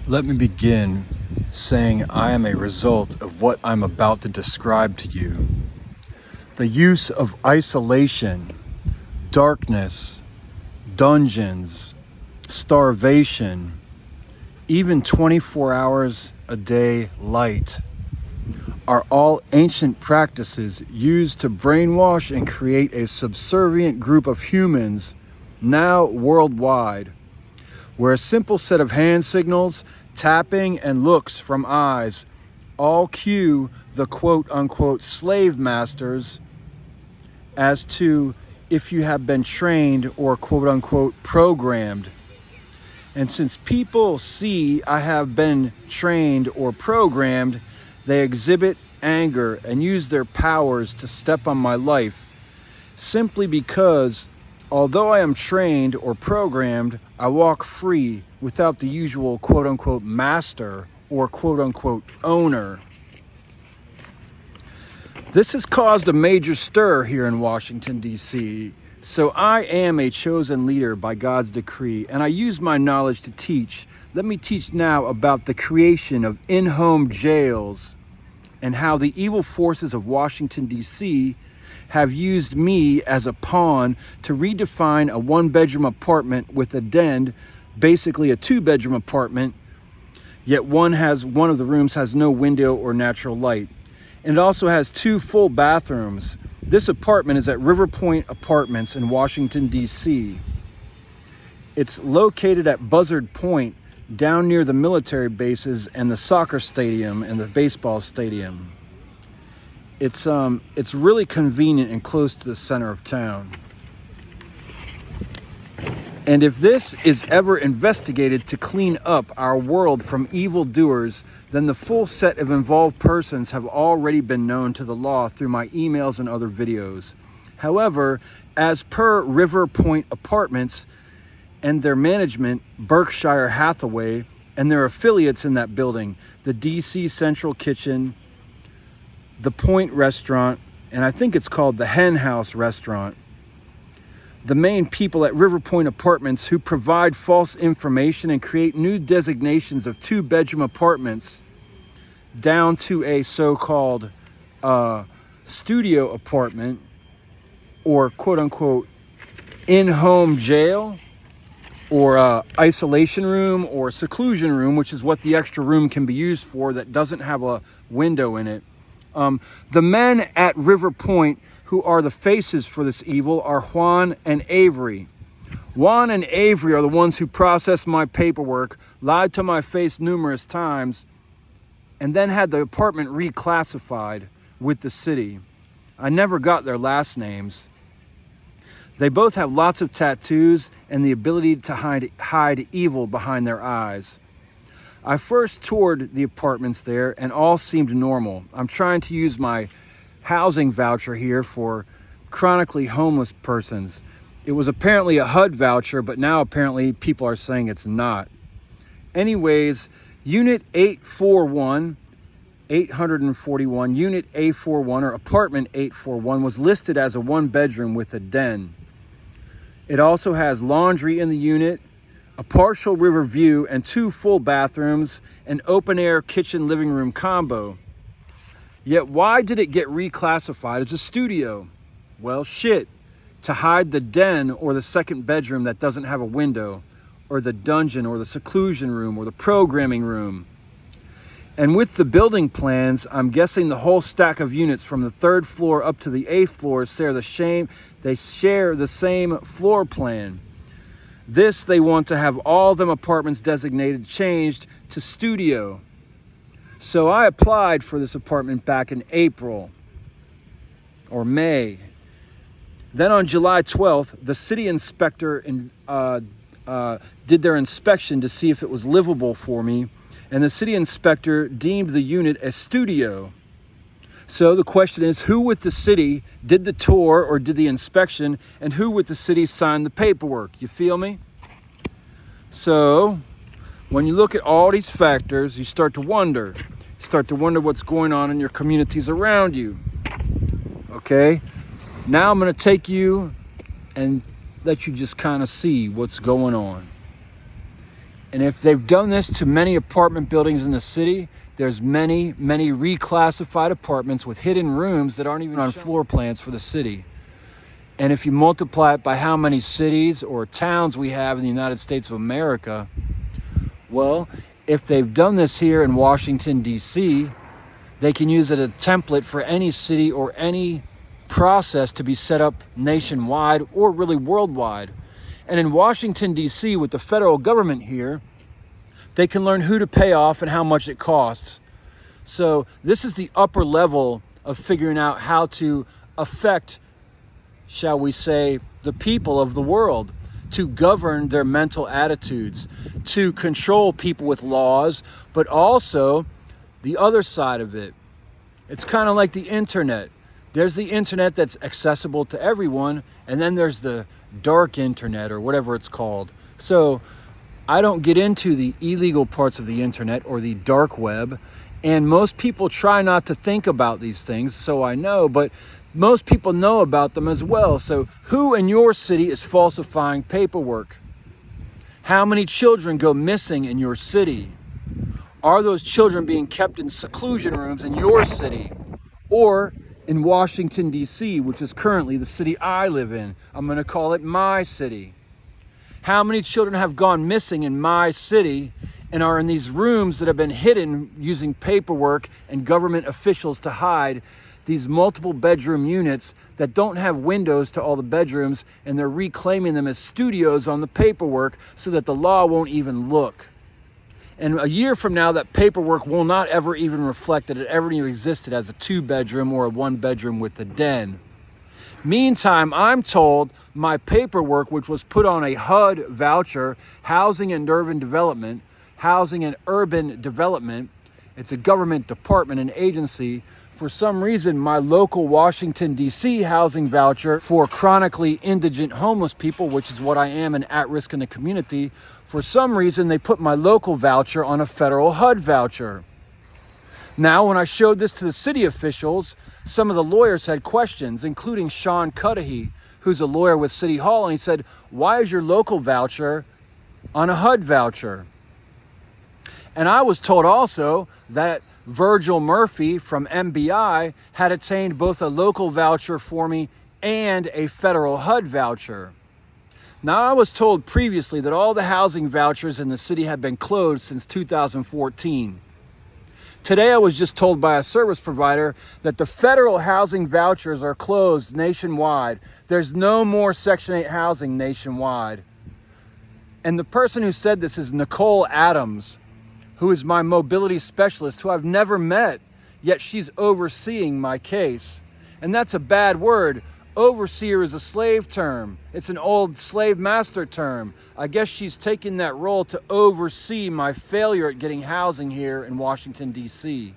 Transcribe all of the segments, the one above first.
Let me begin saying I am a result of what I'm about to describe to you. The use of isolation, darkness, dungeons, starvation, even 24 hours a day light are all ancient practices used to brainwash and create a subservient group of humans now worldwide, where a simple set of hand signals, tapping, and looks from eyes all cue the quote-unquote slave masters as to if you have been trained or quote-unquote programmed. And since people see I have been trained or programmed, they exhibit anger and use their powers to step on my life, simply because although I am trained or programmed, I walk free without the usual quote-unquote master or quote-unquote owner. This has caused a major stir here in Washington, D.C., so I am a chosen leader by God's decree, and I use my knowledge to teach. Let me teach now about the creation of in-home jails and how the evil forces of Washington, D.C. have used me as a pawn to redefine a one-bedroom apartment with a den, basically a two-bedroom apartment, yet one of the rooms has no window or natural light. And it also has two full bathrooms. This apartment is at River Point Apartments in Washington, D.C. It's located at Buzzard Point, down near the military bases and the soccer stadium and the baseball stadium. It's really convenient and close to the center of town. And if this is ever investigated to clean up our world from evildoers, then the full set of involved persons have already been known to the law through my emails and other videos. However, as per River Point Apartments and their management, Berkshire Hathaway, and their affiliates in that building, the DC Central Kitchen, the Point Restaurant, and I think it's called the Hen House Restaurant, the main people at River Point Apartments who provide false information and create new designations of two-bedroom apartments down to a so-called studio apartment or quote-unquote in-home jail or isolation room or seclusion room, which is what the extra room can be used for that doesn't have a window in it. The men at River Point who are the faces for this evil are Juan and Avery. Juan and Avery are the ones who processed my paperwork, lied to my face numerous times, and then had the apartment reclassified with the city. I never got their last names. They both have lots of tattoos and the ability to hide evil behind their eyes. I first toured the apartments there and all seemed normal. I'm trying to use my housing voucher here for chronically homeless persons. It was apparently a HUD voucher, but now apparently people are saying it's not. Anyways, Unit 841, Unit A41 or Apartment 841 was listed as a one-bedroom with a den. It also has laundry in the unit, a partial river view, and two full bathrooms, an open-air kitchen living room combo. Yet why did it get reclassified as a studio? Well, shit, to hide the den or the second bedroom that doesn't have a window, or the dungeon or the seclusion room or the programming room. And with the building plans, I'm guessing the whole stack of units from the third floor up to the 8th floor share the same floor plan. This, they want to have all them apartments designated changed to studio. So I applied for this apartment back in April or May. Then on July 12th, the city inspector did their inspection to see if it was livable for me, and the city inspector deemed the unit a studio. So the question is, who with the city did the tour or did the inspection, and who with the city signed the paperwork? You feel me? So when you look at all these factors, you start to wonder what's going on in your communities around you. Okay? Now I'm going to take you and let you just kind of see what's going on. And if they've done this to many apartment buildings in the city, there's many reclassified apartments with hidden rooms that aren't even on floor plans for the city. And if you multiply it by how many cities or towns we have in the United States of America, well, if they've done this here in Washington, D.C., they can use it as a template for any city or any process to be set up nationwide or really worldwide. And in Washington, D.C., with the federal government here, they can learn who to pay off and how much it costs. So this is the upper level of figuring out how to affect, shall we say, the people of the world, to govern their mental attitudes, to control people with laws, but also the other side of it. It's kind of like the internet. There's the internet that's accessible to everyone, and then there's the dark internet or whatever it's called. So I don't get into the illegal parts of the internet or the dark web, and most people try not to think about these things, so I know, but most people know about them as well. So who in your city is falsifying paperwork? How many children go missing in your city? Are those children being kept in seclusion rooms in your city? Or in Washington, D.C., which is currently the city I live in. I'm going to call it my city. How many children have gone missing in my city and are in these rooms that have been hidden using paperwork and government officials to hide these multiple bedroom units that don't have windows to all the bedrooms, and they're reclaiming them as studios on the paperwork so that the law won't even look. And a year from now, that paperwork will not ever even reflect that it ever even existed as a 2-bedroom or a 1-bedroom with a den. Meantime, I'm told my paperwork, which was put on a HUD voucher, Housing and Urban Development, it's a government department and agency. For some reason, my local Washington, D.C. housing voucher for chronically indigent homeless people, which is what I am and at risk in the community, for some reason, they put my local voucher on a federal HUD voucher. Now, when I showed this to the city officials, some of the lawyers had questions, including Sean Cudahy, who's a lawyer with City Hall, and he said, "Why is your local voucher on a HUD voucher?" And I was told also that Virgil Murphy from MBI had obtained both a local voucher for me and a federal HUD voucher. Now, I was told previously that all the housing vouchers in the city had been closed since 2014. Today, I was just told by a service provider that the federal housing vouchers are closed nationwide. There's no more Section 8 housing nationwide. And the person who said this is Nicole Adams, who is my mobility specialist, who I've never met, yet she's overseeing my case. And that's a bad word. Overseer is a slave term. It's an old slave master term. I guess she's taking that role to oversee my failure at getting housing here in Washington, D.C.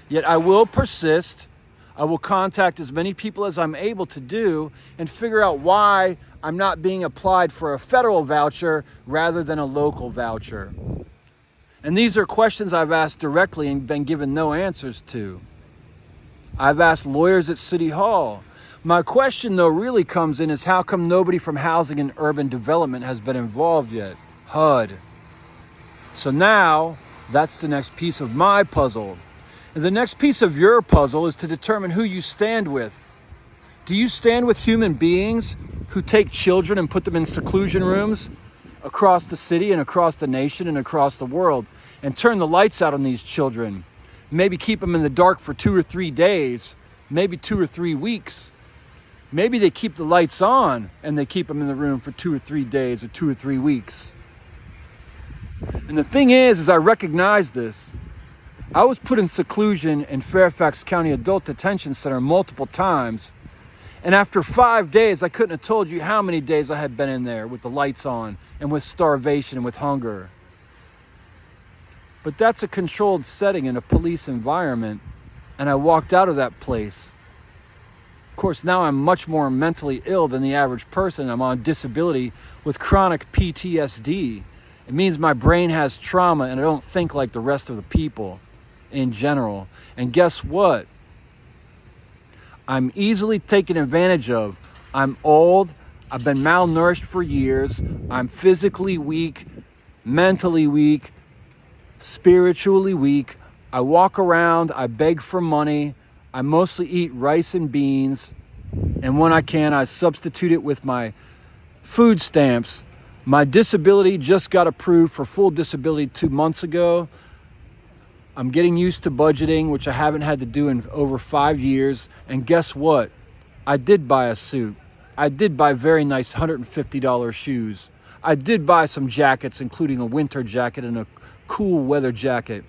Yet I will persist. I will contact as many people as I'm able to do and figure out why I'm not being applied for a federal voucher rather than a local voucher. And these are questions I've asked directly and been given no answers to. I've asked lawyers at City Hall. My question, though, really comes in is how come nobody from Housing and Urban Development has been involved yet? HUD. So now, that's the next piece of my puzzle. And the next piece of your puzzle is to determine who you stand with. Do you stand with human beings who take children and put them in seclusion rooms across the city and across the nation and across the world and turn the lights out on these children? Maybe keep them in the dark for 2 or 3 days, maybe 2 or 3 weeks. Maybe they keep the lights on and they keep them in the room for 2 or 3 days or 2 or 3 weeks. And the thing is I recognize this. I was put in seclusion in Fairfax County Adult Detention Center multiple times. And after 5 days, I couldn't have told you how many days I had been in there with the lights on and with starvation and with hunger. But that's a controlled setting in a police environment. And I walked out of that place. Of course, now I'm much more mentally ill than the average person. I'm on disability with chronic PTSD. It means my brain has trauma and I don't think like the rest of the people in general. And guess what? I'm easily taken advantage of. I'm old. I've been malnourished for years. I'm physically weak. mentally weak, spiritually weak. I walk around, I beg for money, I mostly eat rice and beans, and when I can, I substitute it with my food stamps. My disability just got approved for full disability 2 months ago. I'm getting used to budgeting, which I haven't had to do in over 5 years. And guess what? I did buy a suit. I did buy very nice $150 shoes. I did buy some jackets, including a winter jacket and a cool weather jacket.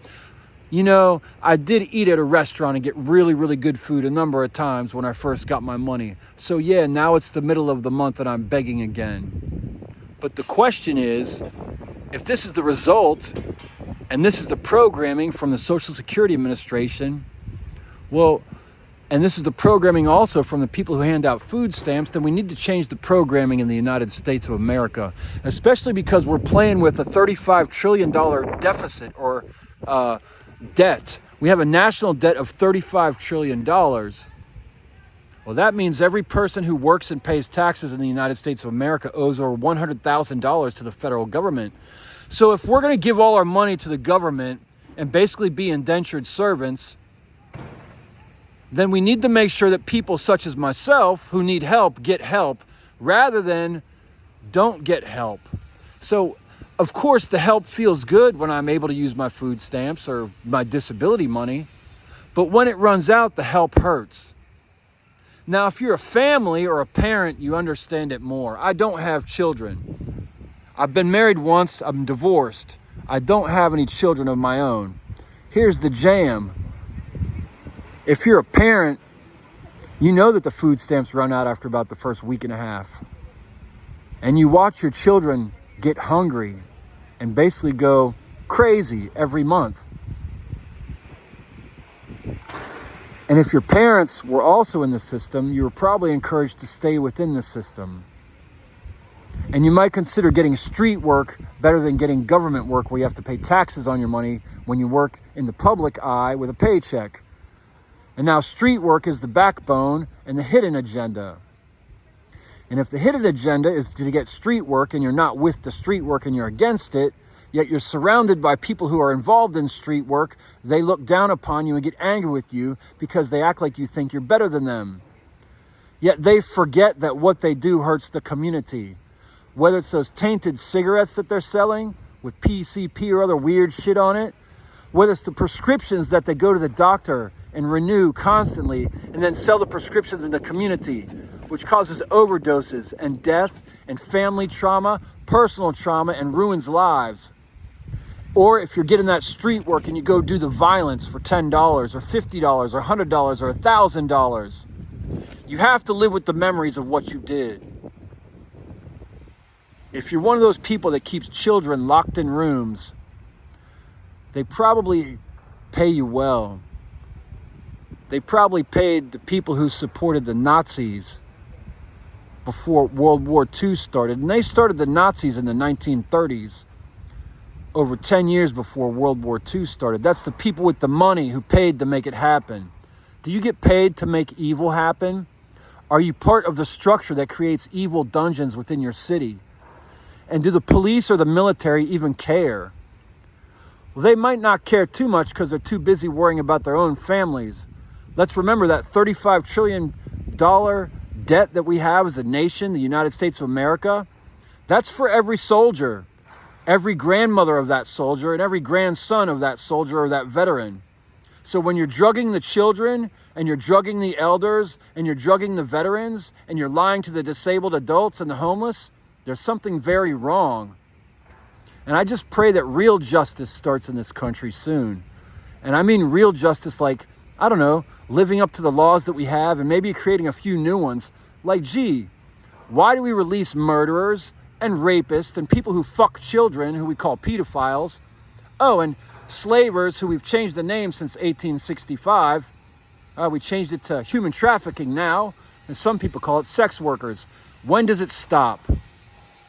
You know, I did eat at a restaurant and get really, really good food a number of times when I first got my money. So yeah, now it's the middle of the month and I'm begging again. But the question is, if this is the result, and this is the programming from the Social Security Administration, well, and this is the programming also from the people who hand out food stamps, then we need to change the programming in the United States of America, especially because we're playing with a $35 trillion deficit or debt. We have a national debt of $35 trillion. Well, that means every person who works and pays taxes in the United States of America owes over $100,000 to the federal government. So if we're going to give all our money to the government and basically be indentured servants, then we need to make sure that people such as myself who need help get help rather than don't get help. So, of course, the help feels good when I'm able to use my food stamps or my disability money, but when it runs out, the help hurts. Now, if you're a family or a parent, you understand it more. I don't have children. I've been married once, I'm divorced. I don't have any children of my own. Here's the jam. If you're a parent, you know that the food stamps run out after about the first week and a half. And you watch your children get hungry and basically go crazy every month. And if your parents were also in the system, you were probably encouraged to stay within the system. And you might consider getting street work better than getting government work where you have to pay taxes on your money when you work in the public eye with a paycheck. And now street work is the backbone and the hidden agenda. And if the hidden agenda is to get street work and you're not with the street work and you're against it, yet you're surrounded by people who are involved in street work, they look down upon you and get angry with you because they act like you think you're better than them. Yet they forget that what they do hurts the community. Whether it's those tainted cigarettes that they're selling with PCP or other weird shit on it, whether it's the prescriptions that they go to the doctor and renew constantly and then sell the prescriptions in the community, which causes overdoses and death and family trauma, personal trauma, and ruins lives. Or if you're getting that street work and you go do the violence for $10 or $50 or $100 or $1,000, you have to live with the memories of what you did. If you're one of those people that keeps children locked in rooms, they probably pay you well. They probably paid the people who supported the Nazis before World War II started. And they started the Nazis in the 1930s, over 10 years before World War II started. That's the people with the money who paid to make it happen. Do you get paid to make evil happen? Are you part of the structure that creates evil dungeons within your city? And do the police or the military even care? Well, they might not care too much because they're too busy worrying about their own families. Let's remember that $35 trillion debt that we have as a nation, the United States of America. That's for every soldier, every grandmother of that soldier, and every grandson of that soldier or that veteran. So when you're drugging the children, and you're drugging the elders, and you're drugging the veterans, and you're lying to the disabled adults and the homeless, there's something very wrong. And I just pray that real justice starts in this country soon. And I mean real justice like, I don't know, living up to the laws that we have and maybe creating a few new ones. Like, gee, why do we release murderers and rapists and people who fuck children, who we call pedophiles? Oh, and slavers, who we've changed the name since 1865. We changed it to human trafficking now, and some people call it sex workers. When does it stop?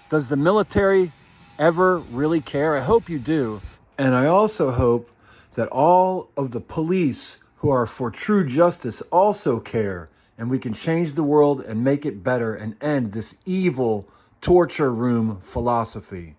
Does the military ever really care? I hope you do. And I also hope that all of the police who are for true justice also care, and we can change the world and make it better and end this evil torture room philosophy.